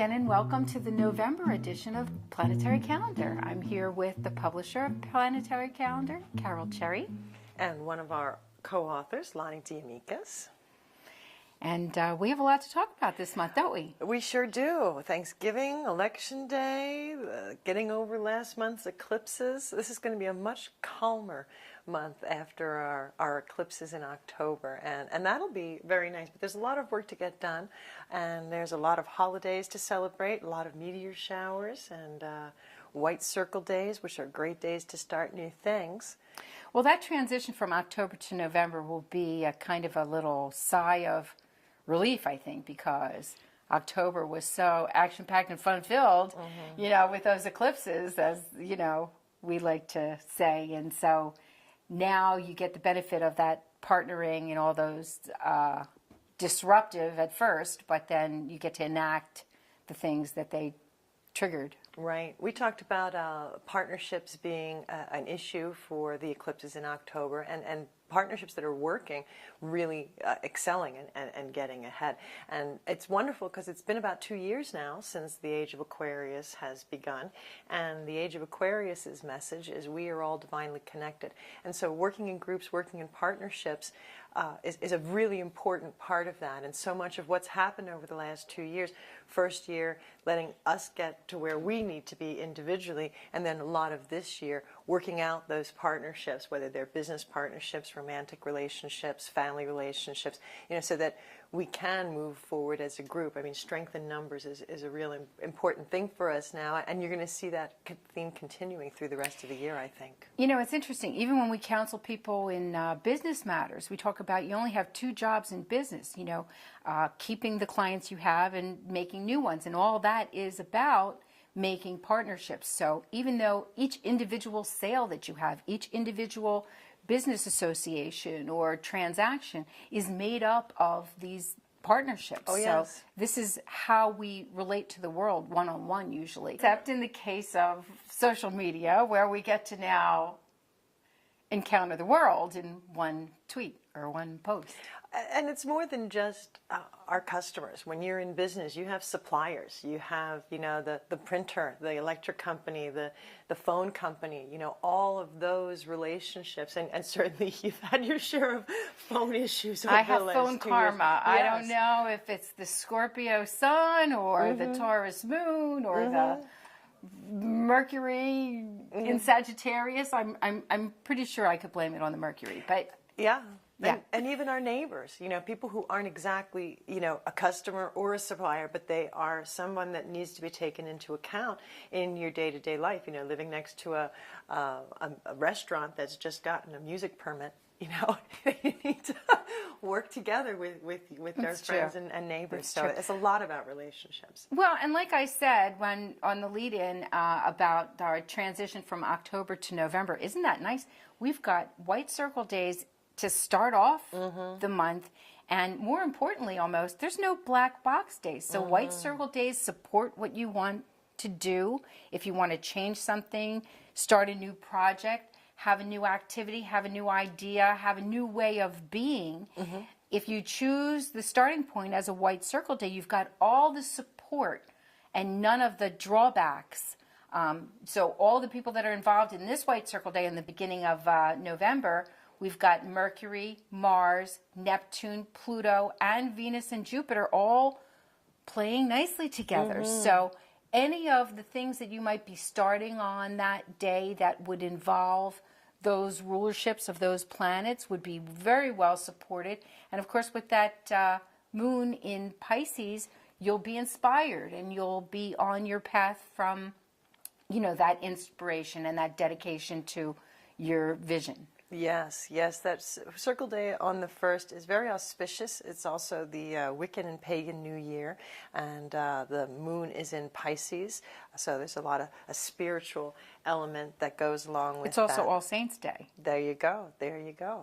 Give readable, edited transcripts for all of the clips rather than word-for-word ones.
again and welcome to the November edition of Planetary Calendar. I'm here with the publisher of Planetary Calendar, Carol Cherry. And one of our co-authors, Lonnie D'Amicis. And we have a lot to talk about this month, don't we? We sure do. Thanksgiving, Election Day, getting over last month's eclipses. This is going to be a much calmer month after our eclipses in October. And that'll be very nice. But there's a lot of work to get done. And there's a lot of holidays to celebrate, a lot of meteor showers and white circle days, which are great days to start new things. Well, that transition from October to November will be a kind of a little sigh of relief, I think, because October was so action-packed and fun-filled, you know, with those eclipses, as, you know, we like to say. And so now you get the benefit of that partnering and all those disruptive at first, but then you get to enact the things that they triggered. Right. We talked about partnerships being an issue for the eclipses in October, and partnerships that are working, really excelling and getting ahead. And it's wonderful because it's been about 2 years now since the Age of Aquarius has begun. And the Age of Aquarius's message is we are all divinely connected. And so working in groups, working in partnerships is a really important part of that. And so much of what's happened over the last 2 years, first year letting us get to where we need to be individually, and then a lot of this year working out those partnerships, whether they're business partnerships, romantic relationships, family relationships, you know, so that we can move forward as a group. I mean, strength in numbers is a real important thing for us now, and you're going to see that theme continuing through the rest of the year, I think. You know, it's interesting. Even when we counsel people in business matters, we talk about you only have 2 jobs in business, you know, keeping the clients you have and making new ones, and all that is about making partnerships. So even though each individual sale that you have, each individual business association or transaction is made up of these partnerships. Oh, yes. So this is how we relate to the world one-on-one usually. Except in the case of social media, where we get to now encounter the world in one tweet or one post. And it's more than just our customers. When you're in business, you have suppliers. You have, you know, the printer, the electric company, the phone company, you know, all of those relationships. And certainly you've had your share of phone issues over I have the last phone 2 karma. years. I don't know if it's the Scorpio sun or the Taurus moon or the Mercury in Sagittarius. I'm pretty sure I could blame it on the Mercury, but yeah. Yeah. And even our neighbors, you know, people who aren't exactly, you know, a customer or a supplier, but they are someone that needs to be taken into account in your day-to-day life. You know, living next to a restaurant that's just gotten a music permit, you know, you need to work together with their friends and neighbors. So it's a lot about relationships. Well, and like I said when on the lead-in about our transition from October to November, isn't that nice? We've got white circle days to start off the month, and more importantly almost, there's no black box days. So white circle days support what you want to do. If you want to change something, start a new project, have a new activity, have a new idea, have a new way of being, if you choose the starting point as a white circle day, you've got all the support and none of the drawbacks. So all the people that are involved in this white circle day in the beginning of November, we've got Mercury, Mars, Neptune, Pluto, and Venus and Jupiter all playing nicely together. So any of the things that you might be starting on that day that would involve those rulerships of those planets would be very well supported. And of course, with that moon in Pisces, you'll be inspired and you'll be on your path from, you know, that inspiration and that dedication to your vision. Yes, that circle day on the 1st is very auspicious. It's also the Wiccan and Pagan New Year, and the moon is in Pisces, so there's a spiritual element that goes along with It's also that. All Saints Day. There you go,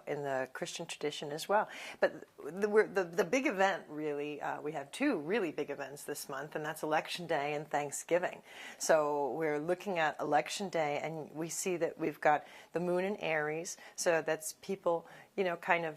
in the Christian tradition as well. But the big event, really, we have 2 really big events this month, and that's Election Day and Thanksgiving. So we're looking at Election Day, and we see that we've got the moon in Aries, so that's people, you know, kind of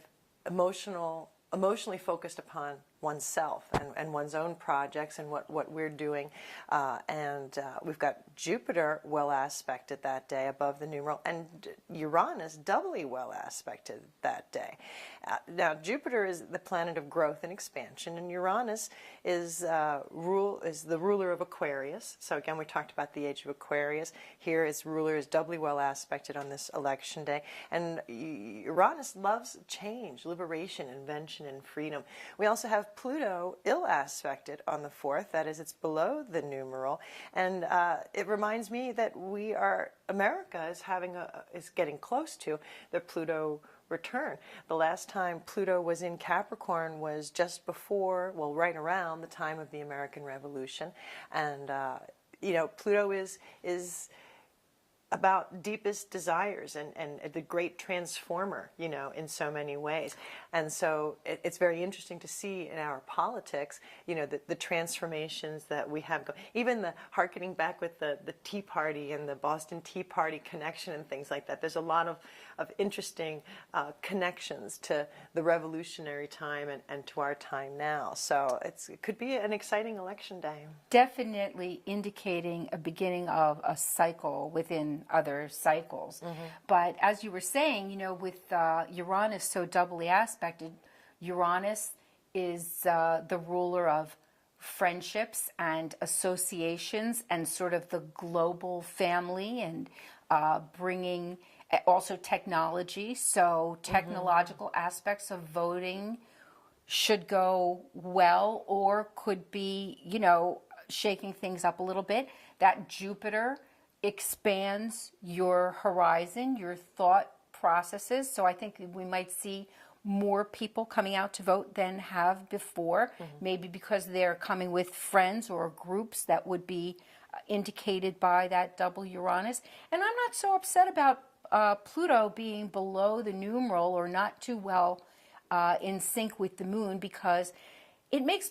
emotionally focused upon oneself and one's own projects and what we're doing. We've got Jupiter well aspected that day above the numeral, and Uranus doubly well aspected that day. Now, Jupiter is the planet of growth and expansion, and Uranus is the ruler of Aquarius. So again, we talked about the age of Aquarius. Here, its ruler is doubly well aspected on this election day. And Uranus loves change, liberation, invention, and freedom. We also have Pluto ill aspected on the 4th. That is, it's below the numeral. And it reminds me that America is getting close to the Pluto return. The last time Pluto was in Capricorn was just before, well, right around the time of the American Revolution. And, Pluto is about deepest desires and the great transformer, in so many ways. And so it's very interesting to see in our politics, the transformations that we have. Even the hearkening back with the Tea Party and the Boston Tea Party connection and things like that. There's a lot of interesting connections to the revolutionary time and to our time now. So it could be an exciting election day. Definitely indicating a beginning of a cycle within other cycles. But as you were saying, with Uranus so doubly aspected, Uranus is the ruler of friendships and associations and sort of the global family, and bringing also technology. So technological aspects of voting should go well, or could be, shaking things up a little bit. That Jupiter expands your horizon, your thought processes. So I think we might see more people coming out to vote than have before, maybe because they're coming with friends or groups that would be indicated by that double Uranus. And I'm not so upset about Pluto being below the numeral or not too well in sync with the moon, because it makes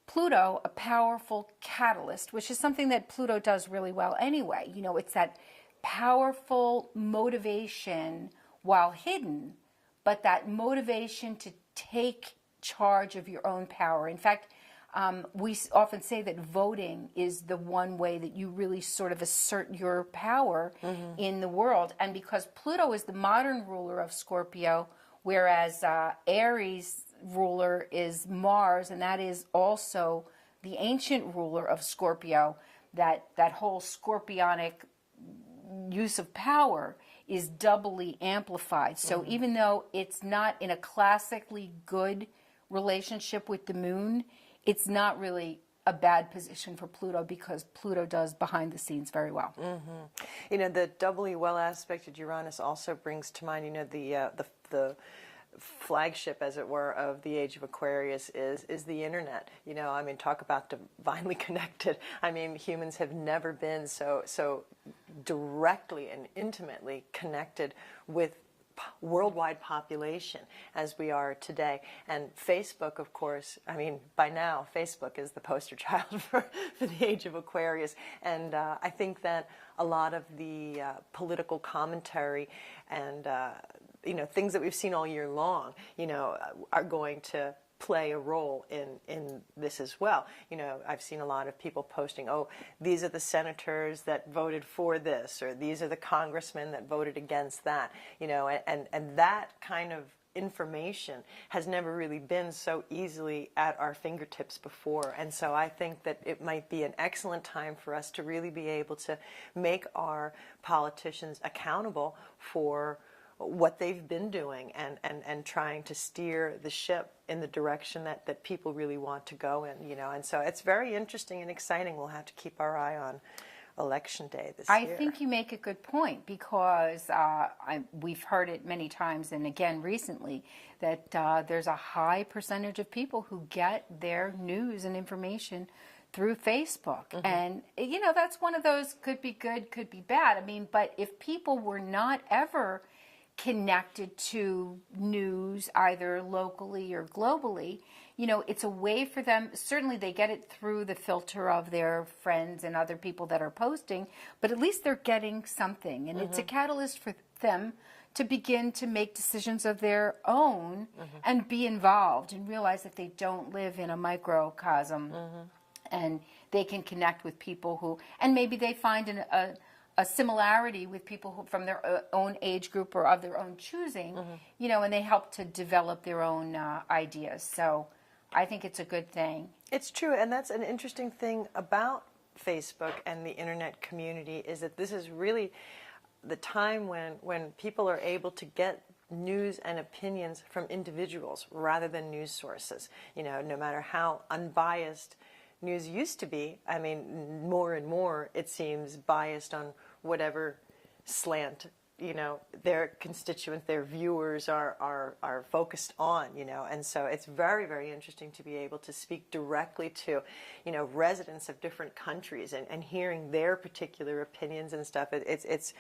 Pluto a powerful catalyst, which is something that Pluto does really well anyway. It's that powerful motivation while hidden, but that motivation to take charge of your own power. In fact, we often say that voting is the one way that you really sort of assert your power in the world. And because Pluto is the modern ruler of Scorpio, whereas Aries ruler is Mars, and that is also the ancient ruler of Scorpio, that whole scorpionic use of power is doubly amplified. So even though it's not in a classically good relationship with the moon, it's not really a bad position for Pluto, because Pluto does behind the scenes very well. The doubly well aspected Uranus also brings to mind, the flagship, as it were, of the age of Aquarius is the internet. Talk about divinely connected. Humans have never been so directly and intimately connected with worldwide population as we are today. And Facebook, of course, by now Facebook is the poster child for the age of Aquarius. And I think that a lot of the political commentary and things that we've seen all year long, are going to play a role in this as well. I've seen a lot of people posting, these are the senators that voted for this, or these are the congressmen that voted against that, and that kind of information has never really been so easily at our fingertips before. And so I think that it might be an excellent time for us to really be able to make our politicians accountable for what they've been doing and trying to steer the ship in the direction that people really want to go in, and so it's very interesting and exciting. We'll have to keep our eye on Election Day this year. I think you make a good point, because we've heard it many times, and again recently, that there's a high percentage of people who get their news and information through Facebook. And, that's one of those, could be good, could be bad. But if people were not ever connected to news, either locally or globally, it's a way for them. Certainly they get it through the filter of their friends and other people that are posting, but at least they're getting something. And it's a catalyst for them to begin to make decisions of their own and be involved and realize that they don't live in a microcosm and they can connect with people who, and maybe they find a similarity with people who, from their own age group or of their own choosing, you know, and they help to develop their own ideas. So I think it's a good thing. It's true, and that's an interesting thing about Facebook and the internet community, is that this is really the time when people are able to get news and opinions from individuals rather than news sources. You know, no matter how unbiased news used to be, I mean, more and more it seems biased on whatever slant, you know, their constituents, their viewers are focused on, you know. And so it's very, very interesting to be able to speak directly to, you know, residents of different countries and hearing their particular opinions and stuff. It's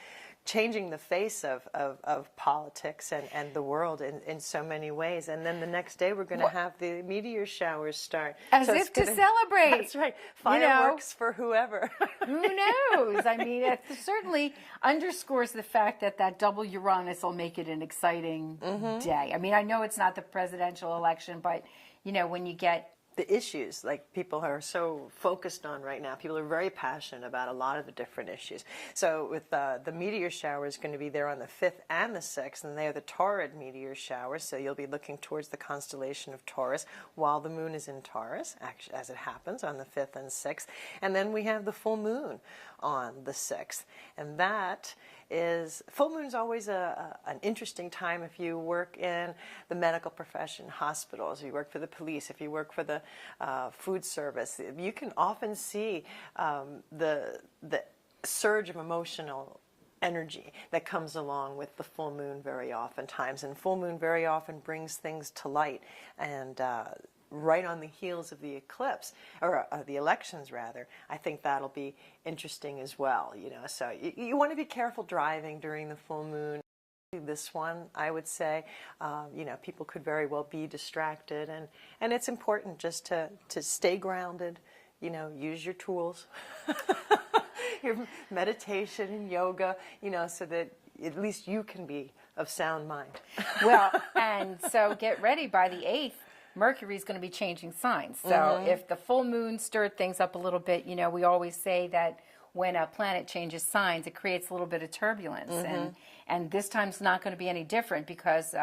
changing the face of politics and the world in so many ways. And then the next day we're going to have the meteor showers start. As if to celebrate. That's right. Fireworks for whoever. Who knows? I mean, it certainly underscores the fact that double Uranus will make it an exciting day. I mean, I know it's not the presidential election, but, you know, when you get the issues like people are so focused on right now. People are very passionate about a lot of the different issues. So with the meteor shower is going to be there on the 5th and the 6th, and they are the Taurid meteor showers. So you'll be looking towards the constellation of Taurus while the moon is in Taurus, actually, as it happens on the 5th and 6th. And then we have the full moon on the 6th, and that is, full moon is always an interesting time if you work in the medical profession, hospitals, if you work for the police, if you work for the food service. You can often see the surge of emotional energy that comes along with the full moon very oftentimes. And full moon very often brings things to light, and right on the heels of the eclipse, or the elections rather, I think that'll be interesting as well. You know, so you want to be careful driving during the full moon. This one, I would say, you know, people could very well be distracted, and it's important just to stay grounded. You know, use your tools, your meditation and yoga. You know, so that at least you can be of sound mind. Well, and so get ready by the 8th. Mercury is going to be changing signs. So if the full moon stirred things up a little bit, you know, we always say that when a planet changes signs, it creates a little bit of turbulence. And this time's not going to be any different because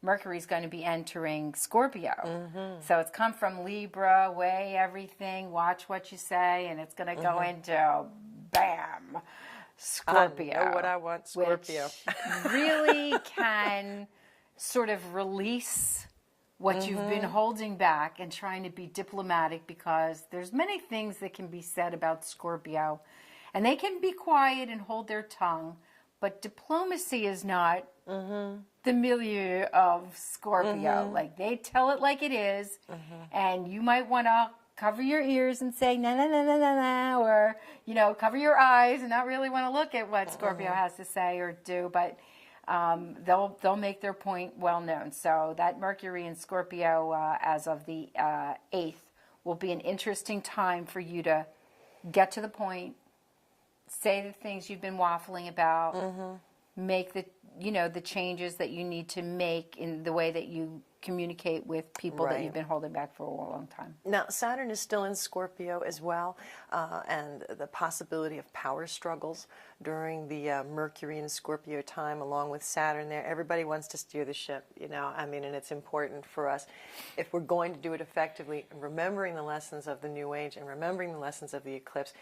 Mercury is going to be entering Scorpio. So it's come from Libra, weigh everything, watch what you say, and it's going to go into, bam, Scorpio. I know what I want, Scorpio. Which really can sort of release what you've been holding back and trying to be diplomatic, because there's many things that can be said about Scorpio, and they can be quiet and hold their tongue, but diplomacy is not the milieu of Scorpio. Like, they tell it like it is, and you might want to cover your ears and say na na na na na na, or, you know, cover your eyes and not really want to look at what Scorpio has to say or do, but they'll make their point well known. So that Mercury in Scorpio as of the 8th will be an interesting time for you to get to the point, say the things you've been waffling about, make the changes that you need to make in the way that you communicate with people that you've been holding back for a long time. Now, Saturn is still in Scorpio as well, and the possibility of power struggles during the Mercury and Scorpio time, along with Saturn there. Everybody wants to steer the ship, you know, I mean, and it's important for us, if we're going to do it effectively, remembering the lessons of the New Age and remembering the lessons of the eclipse,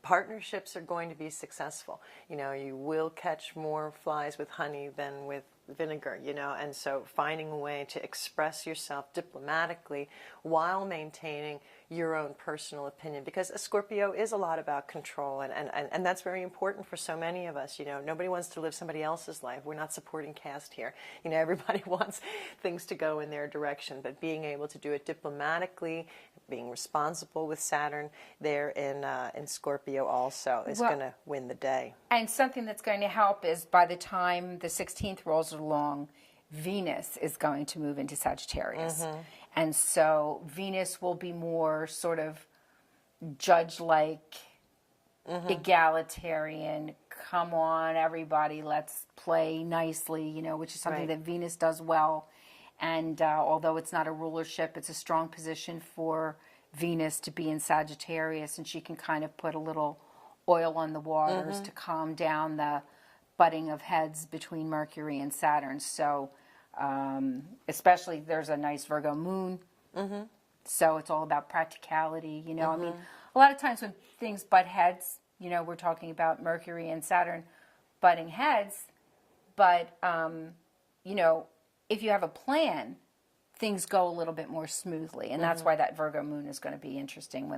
partnerships are going to be successful. You know, you will catch more flies with honey than with vinegar, you know, and so finding a way to express yourself diplomatically while maintaining your own personal opinion, because a Scorpio is a lot about control, and that's very important for so many of us. You know, nobody wants to live somebody else's life. We're not supporting caste here. You know, everybody wants things to go in their direction, but being able to do it diplomatically, being responsible with Saturn there in Scorpio also is going to win the day. And something that's going to help is by the time the 16th rolls along, Venus is going to move into Sagittarius. And so Venus will be more sort of judge-like, egalitarian, come on, everybody, let's play nicely, you know, which is something that Venus does well. And although it's not a rulership, it's a strong position for Venus to be in Sagittarius, and she can kind of put a little oil on the waters to calm down the butting of heads between Mercury and Saturn. So, especially there's a nice Virgo moon. So it's all about practicality, you know. I mean, a lot of times when things butt heads, you know, we're talking about Mercury and Saturn butting heads, but, you know, if you have a plan, things go a little bit more smoothly. And that's why that Virgo moon is going to be interesting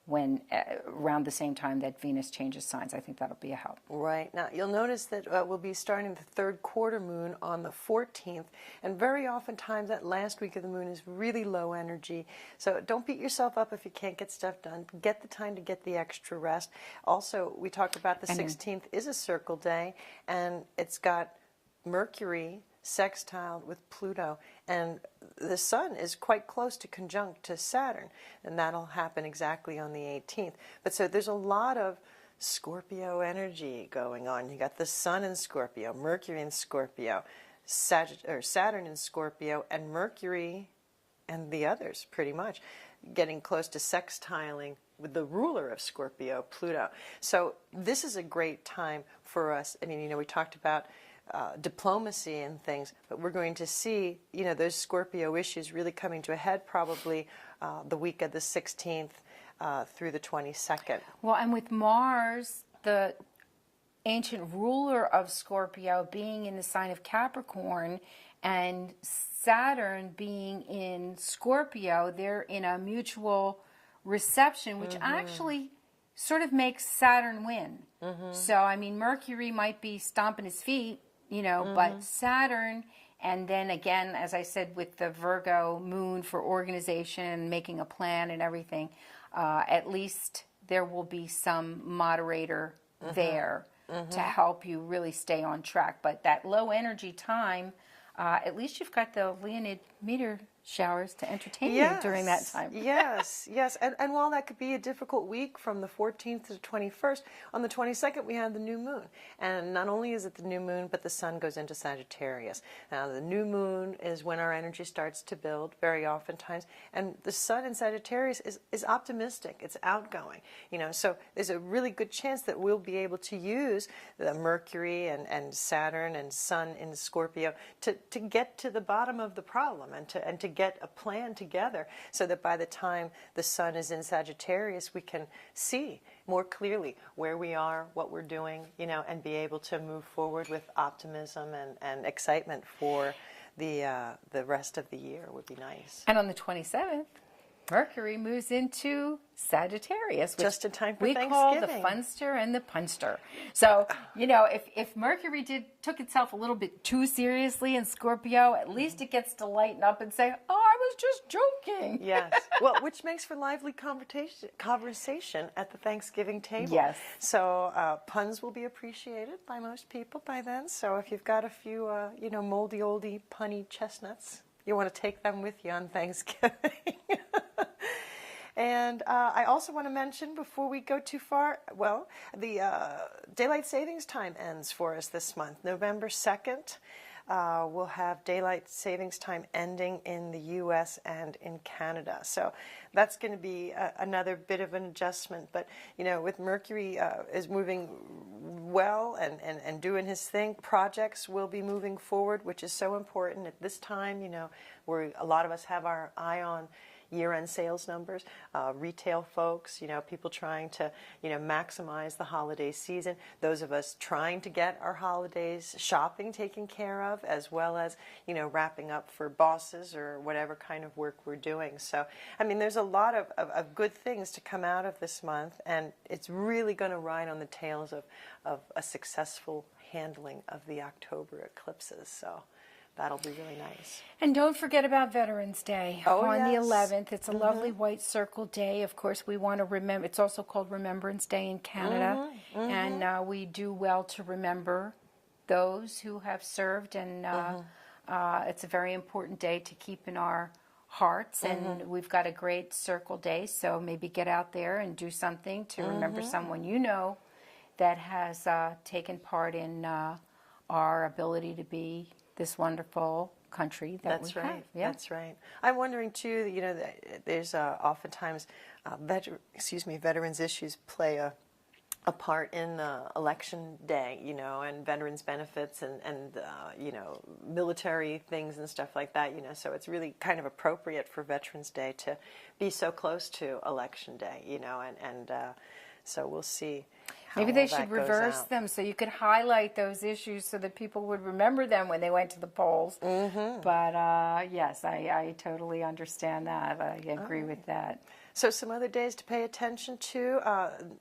when around the same time that Venus changes signs. I think that'll be a help. Right. Now, you'll notice that we'll be starting the third quarter moon on the 14th, and very oftentimes that last week of the moon is really low energy. So don't beat yourself up if you can't get stuff done. Get the time to get the extra rest. Also, we talked about the 16th is a circle day, and it's got Mercury sextiled with Pluto, and the Sun is quite close to conjunct to Saturn, and that'll happen exactly on the 18th. But so there's a lot of Scorpio energy going on. You got the Sun in Scorpio, Mercury in Scorpio, Saturn in Scorpio, and Mercury and the others pretty much getting close to sextiling with the ruler of Scorpio, Pluto. So this is a great time for us. I mean, you know, we talked about diplomacy and things, but we're going to see, you know, those Scorpio issues really coming to a head probably the week of the 16th through the 22nd. Well, and with Mars, the ancient ruler of Scorpio, being in the sign of Capricorn, and Saturn being in Scorpio, they're in a mutual reception, which actually sort of makes Saturn win. So, I mean, Mercury might be stomping his feet, you know, but Saturn, and then again, as I said, with the Virgo moon for organization, making a plan and everything, at least there will be some moderator there to help you really stay on track. But that low energy time, at least you've got the Leonid meteor showers to entertain you during that time. Yes. And while that could be a difficult week from the 14th to the 21st, on the 22nd we have the new moon. And not only is it the new moon, but the Sun goes into Sagittarius. Now, the new moon is when our energy starts to build, very oftentimes. And the Sun in Sagittarius is optimistic. It's outgoing. You know, so there's a really good chance that we'll be able to use the Mercury and Saturn and Sun in Scorpio to get to the bottom of the problem and to get a plan together, so that by the time the Sun is in Sagittarius, we can see more clearly where we are, what we're doing, you know, and be able to move forward with optimism and excitement for the rest of the year would be nice. And on the 27th, Mercury moves into Sagittarius, which just in time for we call the funster and the punster. So, you know, if Mercury took itself a little bit too seriously in Scorpio, at least it gets to lighten up and say, "Oh, I was just joking." Yes. Well, which makes for lively conversation at the Thanksgiving table. Yes. So puns will be appreciated by most people by then. So if you've got a few, you know, moldy oldie punny chestnuts, you want to take them with you on Thanksgiving. And I also want to mention, before we go too far, well, the daylight savings time ends for us this month. November 2nd, we'll have daylight savings time ending in the U.S. and in Canada. So that's going to be another bit of an adjustment. But, you know, with Mercury is moving well and doing his thing, projects will be moving forward, which is so important at this time, you know, where a lot of us have our eye on year-end sales numbers, retail folks, you know, people trying to, you know, maximize the holiday season, those of us trying to get our holidays shopping taken care of, as well as, you know, wrapping up for bosses or whatever kind of work we're doing. So, I mean, there's a lot of good things to come out of this month, and it's really going to ride on the tails of a successful handling of the October eclipses. So that'll be really nice. And don't forget about Veterans Day on the 11th. It's a lovely white circle day. Of course, we want to remember. It's also called Remembrance Day in Canada. And we do well to remember those who have served. And it's a very important day to keep in our hearts, and we've got a great circle day, so maybe get out there and do something to remember someone you know that has taken part in our ability to be this wonderful country that we have. Yeah. That's right. I'm wondering too, you know, that there's oftentimes veterans issues play a part in election day, you know, and veterans benefits and you know, military things and stuff like that, you know, so it's really kind of appropriate for Veterans Day to be so close to election day, you know, and so we'll see how Maybe they all that should goes reverse out. them so you could highlight those issues so that people would remember them when they went to the polls. But yes, I totally understand that. I agree with that. So some other days to pay attention to.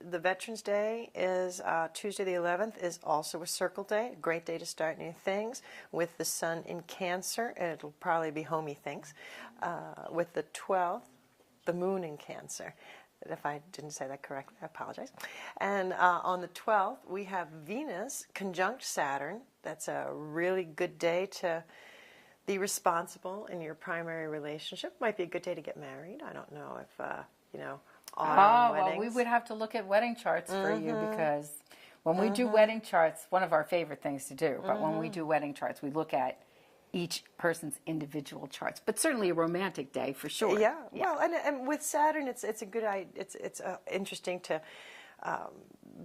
The Veterans Day is Tuesday the 11th is also a circle day, a great day to start new things. With the sun in Cancer, it'll probably be homey things. With the 12th, the moon in Cancer. If I didn't say that correctly, I apologize. And on the 12th, we have Venus conjunct Saturn. That's a really good day to be responsible in your primary relationship. Might be a good day to get married. I don't know if, you know, autumn weddings. Well, we would have to look at wedding charts for you, because when we do wedding charts, one of our favorite things to do, but when we do wedding charts, we look at each person's individual charts. But certainly a romantic day for sure. Yeah. Well, and with Saturn, it's a good idea. It's interesting to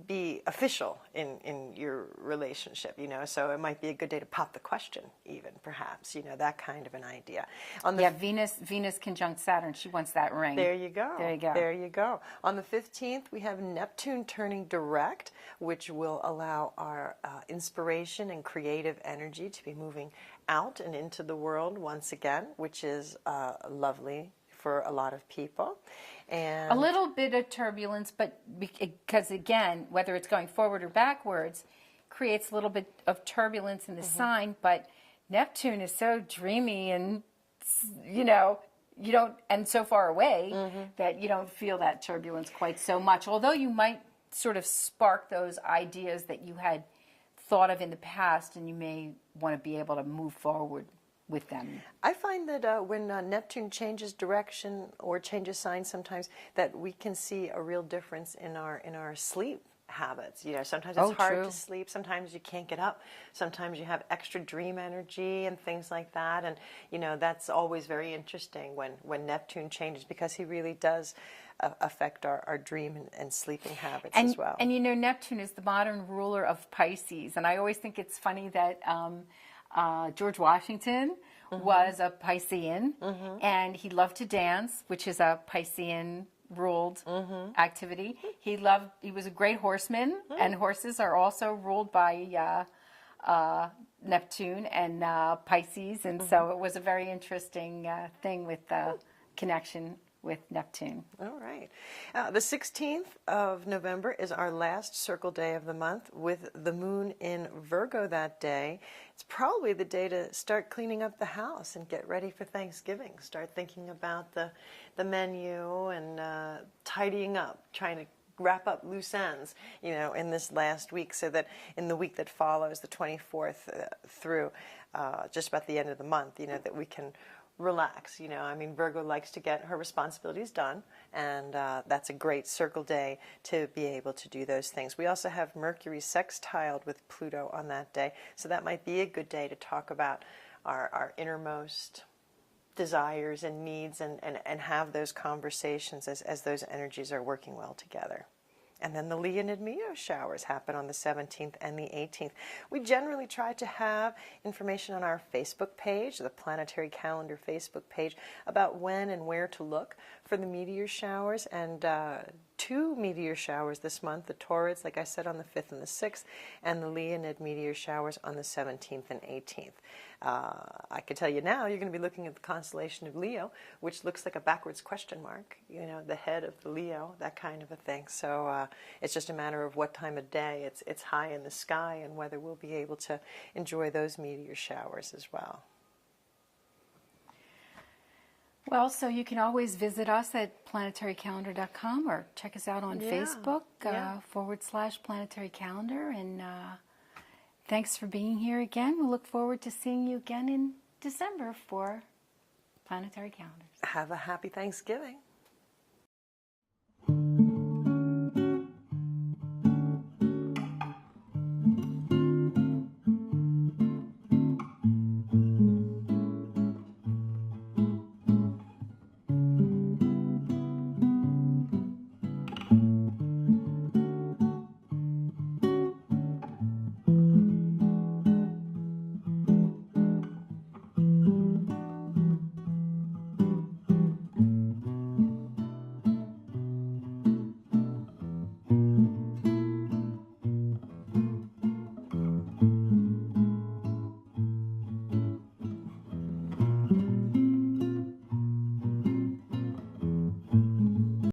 be official in your relationship, you know, so it might be a good day to pop the question even, perhaps, you know, that kind of an idea. On the Venus conjunct Saturn, she wants that ring. There you go. There you go. There you go. On the 15th, we have Neptune turning direct, which will allow our inspiration and creative energy to be moving out and into the world once again, which is lovely for a lot of people. And a little bit of turbulence, but because again, whether it's going forward or backwards, creates a little bit of turbulence in the sign. But Neptune is so dreamy, and you know, you don't, and so far away that you don't feel that turbulence quite so much. Although you might sort of spark those ideas that you had thought of in the past, and you may want to be able to move forward with them. I find that when Neptune changes direction or changes sign sometimes, that we can see a real difference in our sleep habits. You know, sometimes it's hard to sleep, sometimes you can't get up, sometimes you have extra dream energy and things like that, and you know, that's always very interesting when Neptune changes, because he really does affect our dream and sleeping habits as well. And you know, Neptune is the modern ruler of Pisces, and I always think it's funny that George Washington was a Piscean, and he loved to dance, which is a Piscean ruled activity. He was a great horseman, and horses are also ruled by Neptune and Pisces, and so it was a very interesting thing with the connection with Neptune. All right. The 16th of November is our last circle day of the month, with the moon in Virgo that day. It's probably the day to start cleaning up the house and get ready for Thanksgiving. Start thinking about the menu and tidying up, trying to wrap up loose ends, you know, in this last week, so that in the week that follows, the 24th through just about the end of the month, you know, that we can relax. You know, I mean, Virgo likes to get her responsibilities done, and that's a great circle day to be able to do those things. We also have Mercury sextiled with Pluto on that day, so that might be a good day to talk about our innermost desires and needs, and have those conversations as those energies are working well together. And then the Leonid meteor showers happen on the 17th and the 18th. We generally try to have information on our Facebook page, the Planetary Calendar Facebook page, about when and where to look for the meteor showers. And 2 meteor showers this month, the Taurids, like I said, on the 5th and the 6th, and the Leonid meteor showers on the 17th and 18th. I can tell you now, you're going to be looking at the constellation of Leo, which looks like a backwards question mark, you know, the head of the Leo, that kind of a thing. So it's just a matter of what time of day it's high in the sky, and whether we'll be able to enjoy those meteor showers as well. Well, so you can always visit us at planetarycalendar.com, or check us out on Facebook, /Planetary Calendar. And thanks for being here again. We look forward to seeing you again in December for planetary calendars. Have a happy Thanksgiving.